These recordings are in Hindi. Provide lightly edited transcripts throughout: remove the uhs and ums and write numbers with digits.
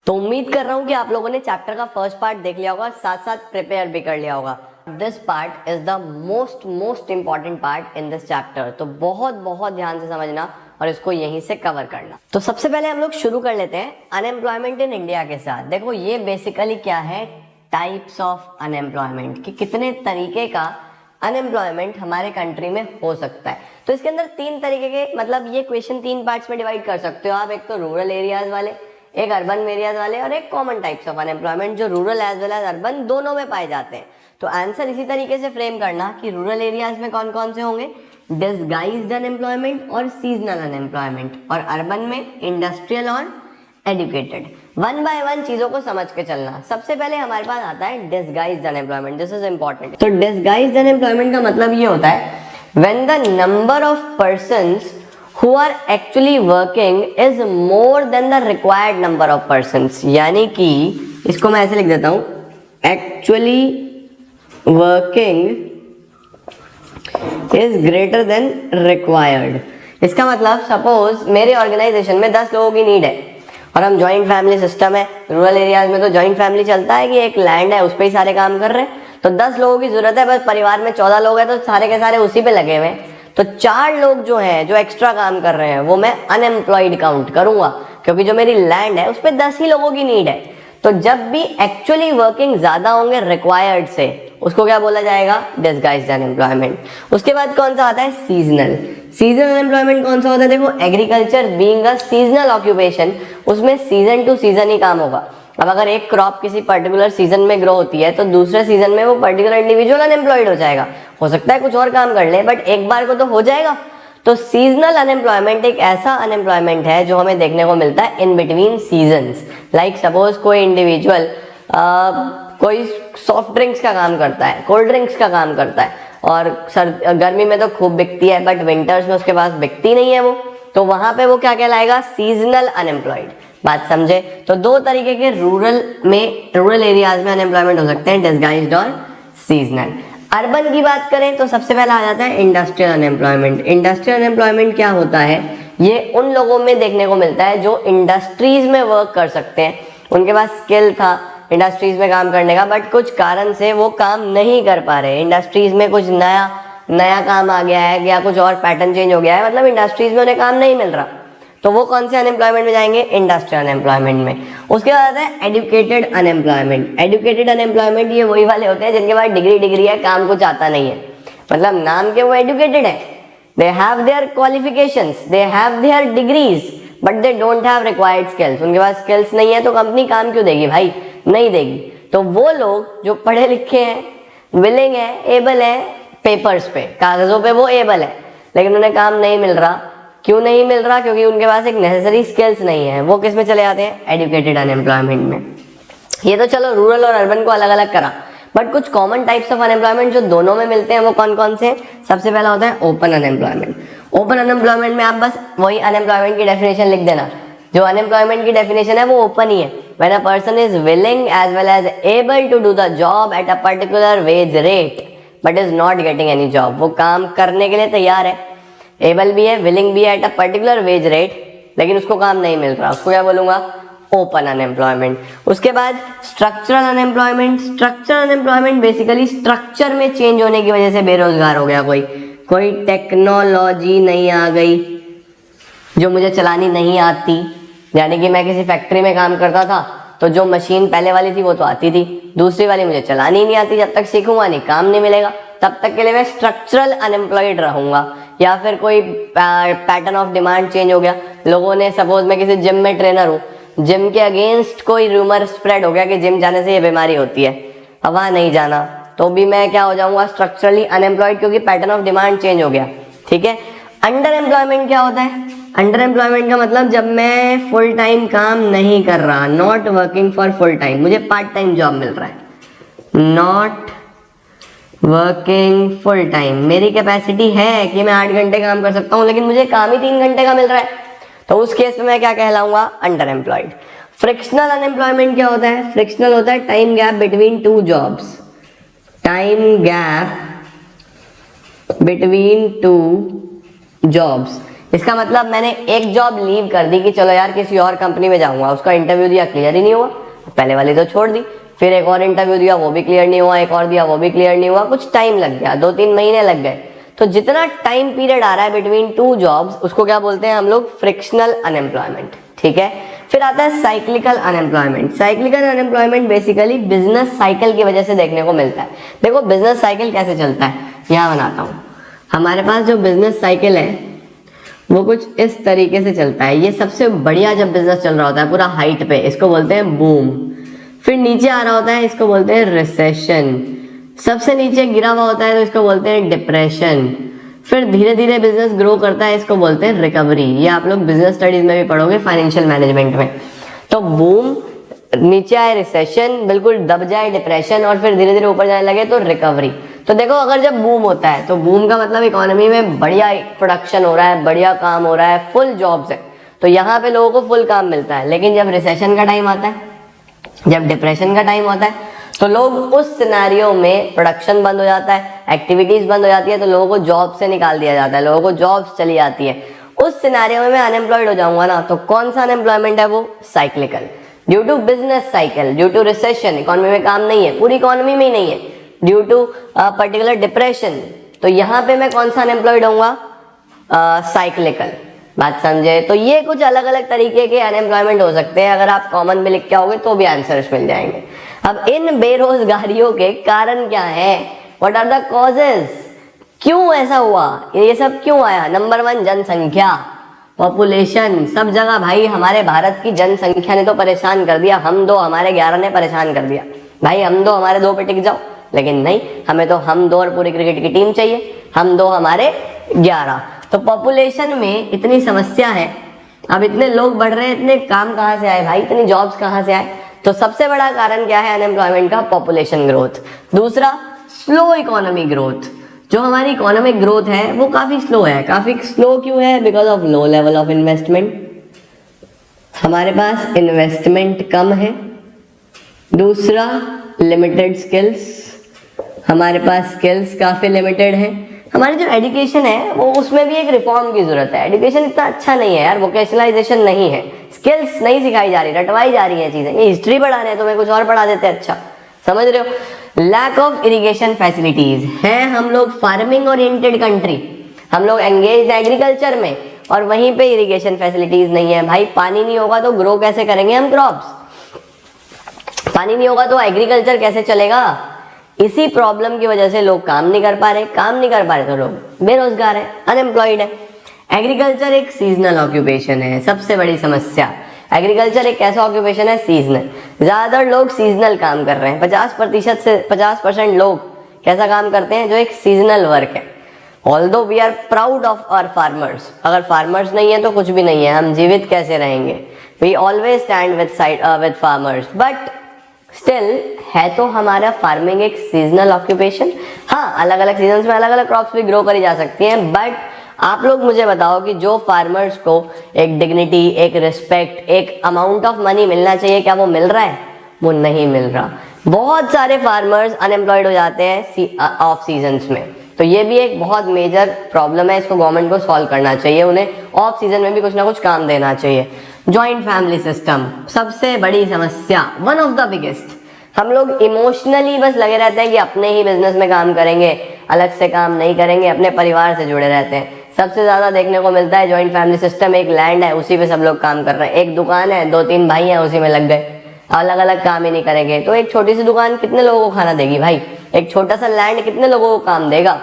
तो उम्मीद कर रहा हूँ कि आप लोगों ने चैप्टर का फर्स्ट पार्ट देख लिया होगा, साथ साथ प्रिपेयर भी कर लिया होगा। This part is the most important part in this chapter, तो बहुत बहुत ध्यान से समझना और इसको यहीं से कवर करना। तो सबसे पहले हम लोग शुरू कर लेते हैं अनएम्प्लॉयमेंट इन इंडिया के साथ। देखो ये बेसिकली क्या है, टाइप्स ऑफ अनएम्प्लॉयमेंट, कि कितने तरीके का अनएम्प्लॉयमेंट हमारे कंट्री में हो सकता है। तो इसके अंदर तीन तरीके के, मतलब ये क्वेश्चन तीन पार्ट्स में डिवाइड कर सकते हो आप। एक तो रूरल एरियाज वाले, एक अर्बन एरियाज वाले, और एक कॉमन टाइप्स ऑफ अनएम्प्लॉयमेंट जो rural as well as urban दोनों में पाए जाते हैं। तो आंसर इसी तरीके से फ्रेम करना कि रूरल एरियाज में कौन कौन से होंगे, डिसगाइज्ड अनएम्प्लॉयमेंट और सीजनल अनएम्प्लॉयमेंट, और अर्बन में इंडस्ट्रियल और एडुकेटेड। वन बाय वन चीजों को समझ के चलना। सबसे पहले हमारे पास आता है disguised unemployment. This is important. तो डिसगाइज्ड अनएम्प्लॉयमेंट का मतलब ये होता है when the number of persons who are actually working is more than the required number of persons। यानी कि इसको मैं ऐसे लिख देता हूं, actually working is greater than required। इसका मतलब सपोज मेरे ऑर्गेनाइजेशन में 10 लोगों की नीड है और हम जॉइंट फैमिली सिस्टम है। रूरल एरियाज में तो जॉइंट फैमिली चलता है कि एक लैंड है उस पर ही सारे काम कर रहे हैं। तो 10 लोगों की जरूरत है, बस परिवार में 14 लोग हैं तो सारे के सारे उसी पे लगे हुए हैं। तो 4 लोग जो हैं जो एक्स्ट्रा काम कर रहे हैं वो मैं अनएम्प्लॉयड काउंट करूंगा, क्योंकि जो मेरी लैंड है उस पर 10 ही लोगों की नीड है। तो जब भी एक्चुअली वर्किंग ज्यादा होंगे रिक्वायर्ड से, उसको क्या बोला जाएगा, डिसगाइज्ड अनएम्प्लॉयमेंट। उसके बाद कौन सा आता है, सीजनल। सीजनल अनएम्प्लॉयमेंट कौन सा होता है, देखो agriculture being a seasonal occupation, उसमें सीजन टू सीजन ही काम होगा। अब अगर एक क्रॉप किसी पर्टिकुलर सीजन में ग्रो होती है तो दूसरे सीजन में वो पर्टिकुलर इंडिविजुअल अनएम्प्लॉयड हो जाएगा। हो सकता है कुछ और काम कर ले, बट एक बार को तो हो जाएगा। तो सीजनल अनएम्प्लॉयमेंट एक ऐसा अनएम्प्लॉयमेंट है जो हमें देखने को मिलता है in between seasons. Like suppose कोई इंडिविजुअल कोई सॉफ्ट ड्रिंक्स का काम करता है, कोल्ड ड्रिंक्स का काम करता है, और गर्मी में तो खूब बिकती है बट विंटर्स में उसके पास बिकती नहीं है वो, तो वहां पे वो क्या कहलाएगा, सीजनल अनएम्प्लॉयड। बात समझे। तो दो तरीके के रूरल एरियाज में अनएम्प्लॉयमेंट हो सकते हैं, डिसगाइज्ड और सीजनल। अर्बन की बात करें तो सबसे पहला आ जाता है इंडस्ट्रियल अनएम्प्लॉयमेंट। इंडस्ट्रियल अनएम्प्लॉयमेंट क्या होता है, ये उन लोगों में देखने को मिलता है जो इंडस्ट्रीज में वर्क कर सकते हैं। उनके पास स्किल था इंडस्ट्रीज में काम करने का, बट कुछ कारण से वो काम नहीं कर पा रहे। इंडस्ट्रीज में कुछ नया काम आ गया है या कुछ और पैटर्न चेंज हो गया है, मतलब इंडस्ट्रीज में उन्हें काम नहीं मिल रहा, तो वो कौन से अनएम्प्लॉयमेंट में जाएंगे, इंडस्ट्रियल अनएम्प्लॉयमेंट में। उसके बाद आता है एडुकेटेड अनएम्प्लॉयमेंट। एडुकेटेड अनएम्प्लॉयमेंट ये वही वाले होते हैं जिनके पास डिग्री है, काम कुछ आता नहीं है, मतलब नाम के वो एडुकेटेड है, they have their qualifications, they have their degrees, but they don't have required skills. उनके पास स्किल्स नहीं है तो कंपनी काम क्यों देगी भाई, नहीं देगी। तो वो लोग जो पढ़े लिखे हैं, विलिंग है, एबल है, पेपर्स पे कागजों पे वो एबल है, लेकिन उन्हें काम नहीं मिल रहा। क्यों नहीं मिल रहा, क्योंकि उनके पास एक नेसेसरी स्किल्स नहीं है। वो किस में चले जाते हैं, एडुकेटेड अनएम्प्लॉयमेंट में। ये तो चलो रूरल और अर्बन को अलग अलग करा, बट कुछ कॉमन टाइप्स ऑफ अनएम्प्लॉयमेंट जो दोनों में मिलते हैं वो कौन कौन से। सबसे पहला होता है ओपन अनएम्प्लॉयमेंट। ओपन अनएम्प्लॉयमेंट में आप बस वही अनएम्प्लॉयमेंट की डेफिनेशन लिख देना, जो अनएम्प्लॉयमेंट की डेफिनेशन है वो ओपन ही है। When a person is willing as well as able to do the job at a particular wage rate but is not getting any job. वो काम करने के लिए तैयार है, एबल भी है, विलिंग भी है eight a particular wage rate, लेकिन उसको काम नहीं मिल रहा, उसको क्या बोलूंगा, ओपन अनएम्प्लॉयमेंट। उसके बाद structural unemployment. Structural unemployment basically structure में चेंज होने की वजह से बेरोजगार हो गया कोई टेक्नोलॉजी नहीं आ गई जो मुझे चलानी नहीं आती। यानी कि मैं किसी फैक्ट्री में काम करता था तो जो मशीन पहले वाली थी वो तो आती थी, दूसरी वाली मुझे चलानी नहीं आती। जब तक सीखूंगा नहीं, काम नहीं मिलेगा, तब तक के लिए मैं स्ट्रक्चरल अनएम्प्लॉयड रहूंगा। या फिर कोई पैटर्न ऑफ डिमांड चेंज हो गया, लोगों ने, सपोज मैं किसी जिम में ट्रेनर हूँ, जिम के अगेंस्ट कोई रूमर स्प्रेड हो गया कि जिम जाने से ये बीमारी होती है, अब वहां नहीं जाना, तो भी मैं क्या हो जाऊंगा, स्ट्रक्चरली अनएम्प्लॉयड, क्योंकि पैटर्न ऑफ डिमांड चेंज हो गया। ठीक है। अंडर एम्प्लॉयमेंट क्या होता है, अंडर एम्प्लॉयमेंट का मतलब जब मैं फुल टाइम काम नहीं कर रहा, not working for full time, मुझे पार्ट टाइम जॉब मिल रहा है, नॉट वर्किंग फुल टाइम। मेरी कैपेसिटी है कि मैं 8 घंटे काम कर सकता हूं, लेकिन मुझे काम ही 3 घंटे का मिल रहा है, तो उस केस में मैं क्या कहलाऊंगा, अंडर एम्प्लॉयड। फ्रिक्शनल अनएम्प्लॉयमेंट क्या होता है, फ्रिक्शनल होता है time gap between 2 jobs, time gap between 2 jobs. इसका मतलब मैंने एक जॉब लीव कर दी कि चलो यार किसी और कंपनी में जाऊंगा, उसका इंटरव्यू दिया, क्लियर ही नहीं हुआ, पहले वाली तो छोड़ दी, फिर एक और इंटरव्यू दिया, वो भी क्लियर नहीं हुआ, एक और दिया, वो भी क्लियर नहीं हुआ, कुछ टाइम लग गया, 2-3 महीने लग गए। तो जितना टाइम पीरियड आ रहा है बिटवीन 2 जॉब्स, उसको क्या बोलते हैं हम लोग? Frictional unemployment. ठीक है, फिर आता है cyclical unemployment. Cyclical unemployment basically business cycle की वजह से देखने को मिलता है। देखो बिजनेस साइकिल कैसे चलता है, यहाँ बनाता हूँ। हमारे पास जो बिजनेस साइकिल है वो कुछ इस तरीके से चलता है। ये सबसे बढ़िया जब बिजनेस चल रहा होता है पूरा हाइट पे, इसको बोलते हैं बूम। फिर नीचे आ रहा होता है, इसको बोलते हैं रिसेशन। सबसे नीचे गिरा हुआ होता है तो इसको बोलते हैं डिप्रेशन। फिर धीरे धीरे बिजनेस ग्रो करता है, इसको बोलते हैं रिकवरी। ये आप लोग बिजनेस स्टडीज में भी पढ़ोगे, फाइनेंशियल मैनेजमेंट में। तो बूम, नीचे आए रिसेशन, बिल्कुल दब जाए डिप्रेशन, और फिर धीरे धीरे ऊपर जाने लगे तो रिकवरी। तो देखो अगर जब बूम होता है तो बूम का मतलब इकोनॉमी में बढ़िया प्रोडक्शन हो रहा है, बढ़िया काम हो रहा है, फुल जॉब्स है, तो यहाँ पे लोगों को फुल काम मिलता है। लेकिन जब रिसेशन का टाइम आता है, जब डिप्रेशन का टाइम होता है, तो लोग उस सिनेरियो में प्रोडक्शन बंद हो जाता है, एक्टिविटीज बंद हो जाती है, तो लोगों को जॉब से निकाल दिया जाता है, लोगों को जॉब्स चली जाती है। उस सिनेरियो में मैं अनएम्प्लॉयड हो जाऊंगा ना, तो कौन सा अनएम्प्लॉयमेंट है वो? Cyclical. Due to business cycle, due to recession, economy में काम नहीं है, पूरी इकोनॉमी में ही नहीं है, ड्यू टू पर्टिकुलर डिप्रेशन, तो यहाँ पे मैं कौन सा अनएम्प्लॉयड होऊंगा? साइक्लिकल। बात समझे? तो ये कुछ अलग अलग तरीके के अनएम्प्लॉयमेंट हो सकते हैं। अगर आप कॉमन में लिख के आओगे तो भी आंसर्स मिल जाएंगे। अब इन बेरोजगारियों के कारण क्या है? What are the causes? क्यों ऐसा हुआ, ये सब क्यों आया? नंबर 1 जनसंख्या, पॉपुलेशन। सब जगह भाई हमारे भारत की जनसंख्या ने तो परेशान कर दिया। हम 2 हमारे 11 ने परेशान कर दिया। भाई हम 2 हमारे 2 पे टिक जाओ, लेकिन नहीं, हमें तो हम 2 और पूरी क्रिकेट की टीम चाहिए, हम 2 हमारे 11। तो पॉपुलेशन में इतनी समस्या है। अब इतने लोग बढ़ रहे हैं, इतने काम कहाँ से आए भाई, इतनी जॉब्स कहाँ से आए? तो सबसे बड़ा कारण क्या है अनएम्प्लॉयमेंट का? Population growth. दूसरा, स्लो इकोनॉमी ग्रोथ। जो हमारी इकोनॉमिक ग्रोथ है वो काफी स्लो है। काफी स्लो क्यों है? Because of low level of investment. हमारे पास इन्वेस्टमेंट कम है। दूसरा, लिमिटेड स्किल्स, हमारे पास स्किल्स काफी लिमिटेड है। हमारी जो एजुकेशन है वो, उसमें भी एक रिफॉर्म की जरूरत है। एजुकेशन इतना अच्छा नहीं है यार, वोकेशनलाइजेशन नहीं है, स्किल्स नहीं सिखाई जा रही, रटवाई जा रही है चीजें। ये हिस्ट्री पढ़ा रहे हैं, तुम्हें कुछ और पढ़ा देते हैं। अच्छा, समझ रहे हो? लैक ऑफ इरिगेशन फैसिलिटीज है। हम लोग फार्मिंग ओरिएंटेड कंट्री, हम लोग एंगेज एग्रीकल्चर में, और वहीं पे इरिगेशन फैसिलिटीज नहीं है। भाई पानी नहीं होगा तो ग्रो कैसे करेंगे हम क्रॉप्स? पानी नहीं होगा तो एग्रीकल्चर कैसे चलेगा? इसी प्रॉब्लम की वजह से लोग काम नहीं कर पा रहे। काम नहीं कर पा रहे तो लोग बेरोजगार है, अनएम्प्लॉयड है। एग्रीकल्चर एक सीजनल ऑक्यूपेशन है, सबसे बड़ी समस्या। एग्रीकल्चर एक ऐसा ऑक्यूपेशन है सीजनल, ज्यादातर लोग सीजनल काम कर रहे हैं। 50% से 50% लोग कैसा काम करते हैं? जो एक सीजनल वर्क है। Although we are proud of our farmers, अगर फार्मर्स नहीं है तो कुछ भी नहीं है, हम जीवित कैसे रहेंगे? We always stand with farmers, but still है तो हमारा फार्मिंग एक सीजनल ऑक्यूपेशन। हाँ, अलग अलग सीजन्स में अलग अलग क्रॉप्स भी ग्रो करी जा सकती हैं, बट आप लोग मुझे बताओ कि जो फार्मर्स को एक डिग्निटी, एक रिस्पेक्ट, एक अमाउंट ऑफ मनी मिलना चाहिए, क्या वो मिल रहा है? वो नहीं मिल रहा। बहुत सारे फार्मर्स अनएम्प्लॉयड हो जाते हैं ऑफ सीजन्स में, तो ये भी एक बहुत मेजर प्रॉब्लम है। इसको गवर्नमेंट को सॉल्व करना चाहिए, उन्हें ऑफ सीजन में भी कुछ ना कुछ काम देना चाहिए। जॉइंट फैमिली सिस्टम, सबसे बड़ी समस्या, वन ऑफ द बिगेस्ट। हम लोग इमोशनली बस लगे रहते हैं कि अपने ही बिजनेस में काम करेंगे, अलग से काम नहीं करेंगे, अपने परिवार से जुड़े रहते हैं। सबसे ज्यादा देखने को मिलता है जॉइंट फैमिली सिस्टम। एक लैंड है, उसी पे सब लोग काम कर रहे हैं। एक दुकान है, 2-3 भाई हैं, उसी में लग गए, अलग अलग काम ही नहीं करेंगे। तो एक छोटी सी दुकान कितने लोगों को खाना देगी भाई? एक छोटा सा लैंड कितने लोगों को काम देगा?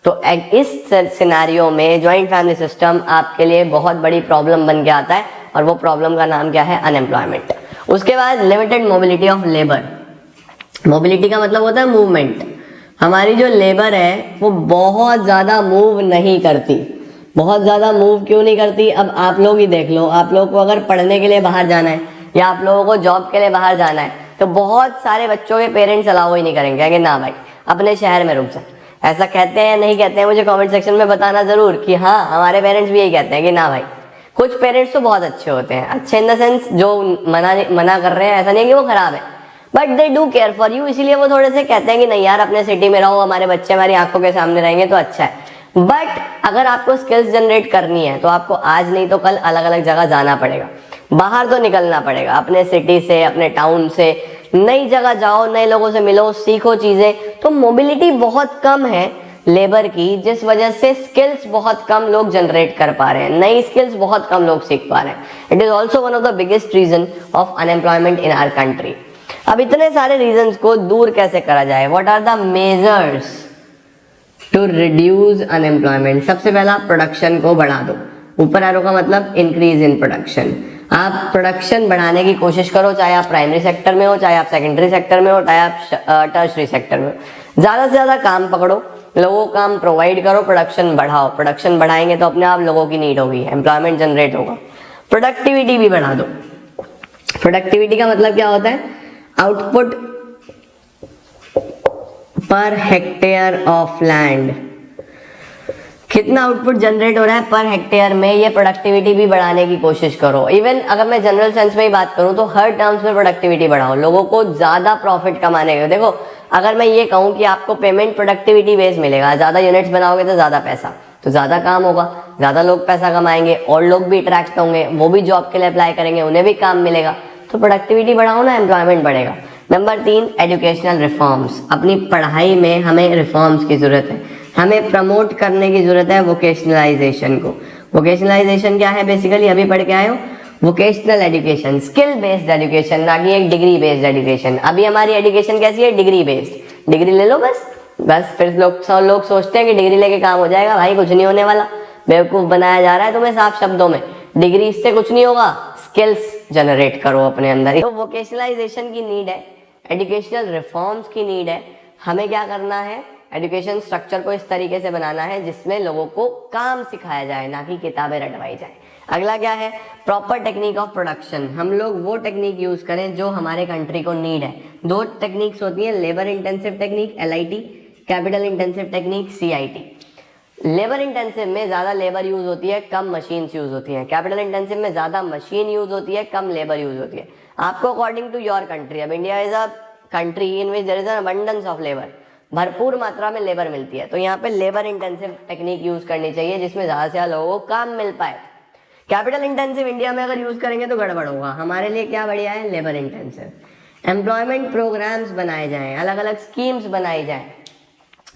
तो इस सिनेरियो में जॉइंट फैमिली सिस्टम आपके लिए बहुत बड़ी प्रॉब्लम बन के आता है, और वो प्रॉब्लम का नाम क्या है? अनएम्प्लॉयमेंट। उसके बाद limited mobility of labour. Mobility का मतलब होता है मूवमेंट। हमारी जो लेबर है वो बहुत ज़्यादा मूव नहीं करती। बहुत ज़्यादा मूव क्यों नहीं करती? अब आप लोग ही देख लो, आप लोग को अगर पढ़ने के लिए बाहर जाना है या आप लोगों को जॉब के लिए बाहर जाना है, तो बहुत सारे बच्चों के पेरेंट्स अलाउ ही नहीं करेंगे, कहेंगे ना भाई अपने शहर में रुक जा। ऐसा कहते हैं या नहीं कहते हैं? मुझे कमेंट सेक्शन में बताना ज़रूर कि हाँ, हमारे पेरेंट्स भी यही कहते हैं कि ना भाई। कुछ पेरेंट्स तो बहुत अच्छे होते हैं, अच्छे इन द सेंस जो मना कर रहे हैं, ऐसा नहीं है कि वो खराब है, but they do care for you. इसीलिए वो थोड़े से कहते हैं कि नहीं यार, अपने सिटी में रहो, हमारे बच्चे हमारी आंखों के सामने रहेंगे तो अच्छा है। बट अगर आपको स्किल्स जनरेट करनी है तो आपको आज नहीं तो कल अलग अलग जगह जाना पड़ेगा, बाहर तो निकलना पड़ेगा, अपने सिटी से, अपने टाउन से नई जगह जाओ, नए लोगों से मिलो, सीखो चीजें। तो मोबिलिटी बहुत कम है लेबर की, जिस वजह से स्किल्स बहुत कम लोग जनरेट कर पा रहे हैं, नई स्किल्स बहुत कम लोग सीख पा रहे हैं। It is also one of the biggest reason of unemployment in our country. अब इतने सारे रीजंस को दूर कैसे करा जाए? What are the measures to reduce unemployment? सबसे पहला, प्रोडक्शन को बढ़ा दो। ऊपर एरो का मतलब इंक्रीज इन प्रोडक्शन। आप प्रोडक्शन बढ़ाने की कोशिश करो, चाहे आप प्राइमरी सेक्टर में हो, चाहे आप सेकेंडरी सेक्टर में हो, चाहे आप टर्शरी सेक्टर में हो। ज्यादा से ज्यादा काम पकड़ो, लोगों को काम प्रोवाइड करो, प्रोडक्शन बढ़ाओ। प्रोडक्शन बढ़ाएंगे तो अपने आप लोगों की नीड होगी, एम्प्लॉयमेंट जनरेट होगा। प्रोडक्टिविटी भी बढ़ा दो। प्रोडक्टिविटी का मतलब क्या होता है? Output per hectare of land, कितना आउटपुट जनरेट हो रहा है पर हेक्टेयर में, ये प्रोडक्टिविटी भी बढ़ाने की कोशिश करो। इवन अगर मैं जनरल सेंस में ही बात करूं तो हर टर्म्स में प्रोडक्टिविटी बढ़ाओ, लोगों को ज्यादा प्रॉफिट कमाने का। देखो, अगर मैं ये कहूं कि आपको पेमेंट प्रोडक्टिविटी बेस मिलेगा, ज्यादा यूनिट्स बनाओगे तो ज्यादा पैसा, तो ज्यादा काम होगा, ज्यादा लोग पैसा कमाएंगे और लोग भी अट्रैक्ट होंगे, वो भी जॉब के लिए अप्लाई करेंगे, उन्हें भी काम मिलेगा। तो प्रोडक्टिविटी बढ़ाओ ना, एम्प्लॉयमेंट बढ़ेगा। Number 3, educational reforms. अपनी पढ़ाई में हमें रिफॉर्म्स की जरूरत है, हमें प्रमोट करने की जरूरत है वोकेशनलाइजेशन को। वोकेशनलाइजेशन क्या है? बेसिकली अभी पढ़ के आए हो, vocational education, skill based education, ना कि एक डिग्री बेस्ड एजुकेशन। अभी हमारी एजुकेशन कैसी है? Degree based. डिग्री ले लो बस, फिर लोग सोचते हैं कि डिग्री लेके काम हो जाएगा। भाई कुछ नहीं होने वाला, बेवकूफ बनाया जा रहा है तुम्हें साफ शब्दों में। डिग्री से कुछ नहीं होगा, स्किल्स जनरेट करो अपने अंदर। तो वोकेशनलाइजेशन की नीड है, एजुकेशनल रिफॉर्म्स की नीड है। हमें क्या करना है? एजुकेशन स्ट्रक्चर को इस तरीके से बनाना है जिसमें लोगों को काम सिखाया जाए, ना कि किताबें रटवाई जाए। अगला क्या है? Proper technique of production. हम लोग वो टेक्निक यूज करें जो हमारे कंट्री को नीड है। 2 टेक्निक्स होती है, labour intensive technique LIT, capital intensive technique CIT। Labour intensive में ज्यादा लेबर यूज होती है, कम मशीन्स यूज होती हैं। कैपिटल इंटेंसिव में ज्यादा मशीन यूज होती है, कम लेबर यूज होती है। आपको अकॉर्डिंग टू योर कंट्री, अब India is a country in which there is an abundance of labour, भरपूर मात्रा में लेबर मिलती है, तो यहाँ पे लेबर इंटेंसिव टेक्निक यूज करनी चाहिए जिसमें ज्यादा से ज्यादा लोगों को काम मिल पाए। कैपिटल इंटेंसिव इंडिया में अगर यूज करेंगे तो गड़बड़ होगा। हमारे लिए क्या बढ़िया है? Labour intensive. एम्प्लॉयमेंट प्रोग्राम्स बनाए जाएं, अलग अलग स्कीम्स बनाई जाएं,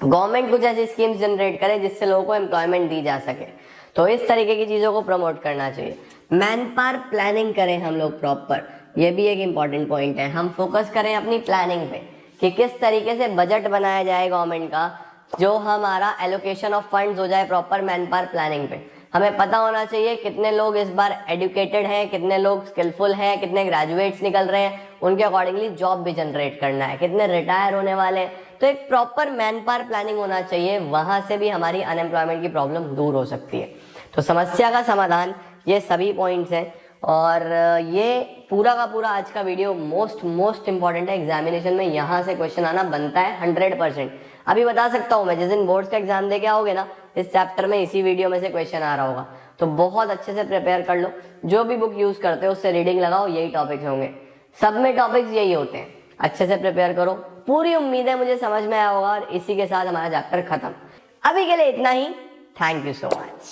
गवर्नमेंट कुछ ऐसी स्कीम्स जनरेट करे जिससे लोगों को एम्प्लॉयमेंट दी जा सके। तो इस तरीके की चीजों को प्रमोट करना चाहिए। मैन पावर प्लानिंग करें हम लोग प्रॉपर, ये भी एक इंपॉर्टेंट पॉइंट है। हम फोकस करें अपनी प्लानिंग पे कि किस तरीके से बजट बनाया जाए गवर्नमेंट का, जो हमारा एलोकेशन ऑफ फंड्स हो जाए प्रॉपर मैन पावर प्लानिंग पे। हमें पता होना चाहिए कितने लोग इस बार एजुकेटेड हैं, कितने लोग स्किलफुल हैं, कितने ग्रेजुएट्स निकल रहे हैं, उनके अकॉर्डिंगली जॉब भी जनरेट करना है, कितने रिटायर होने वाले हैं। तो एक प्रॉपर मैन पावर प्लानिंग होना चाहिए, वहां से भी हमारी अनएम्प्लॉयमेंट की प्रॉब्लम दूर हो सकती है। तो समस्या का समाधान ये सभी पॉइंट्स हैं, और ये पूरा का पूरा आज का वीडियो मोस्ट इंपॉर्टेंट है। एग्जामिनेशन में यहाँ से क्वेश्चन आना बनता है 100%। अभी बता सकता हूँ मैं, जिस दिन बोर्ड्स का एग्जाम दे के आओगे ना, इस चैप्टर में इसी वीडियो में से क्वेश्चन आ रहा होगा। तो बहुत अच्छे से प्रिपेयर कर लो, जो भी बुक यूज करते हो उससे रीडिंग लगाओ, यही टॉपिक्स होंगे, सब में टॉपिक्स यही होते हैं। अच्छे से प्रिपेयर करो, पूरी उम्मीद है मुझे समझ में आया होगा, और इसी के साथ हमारा चैप्टर खत्म। अभी के लिए इतना ही। Thank you so much.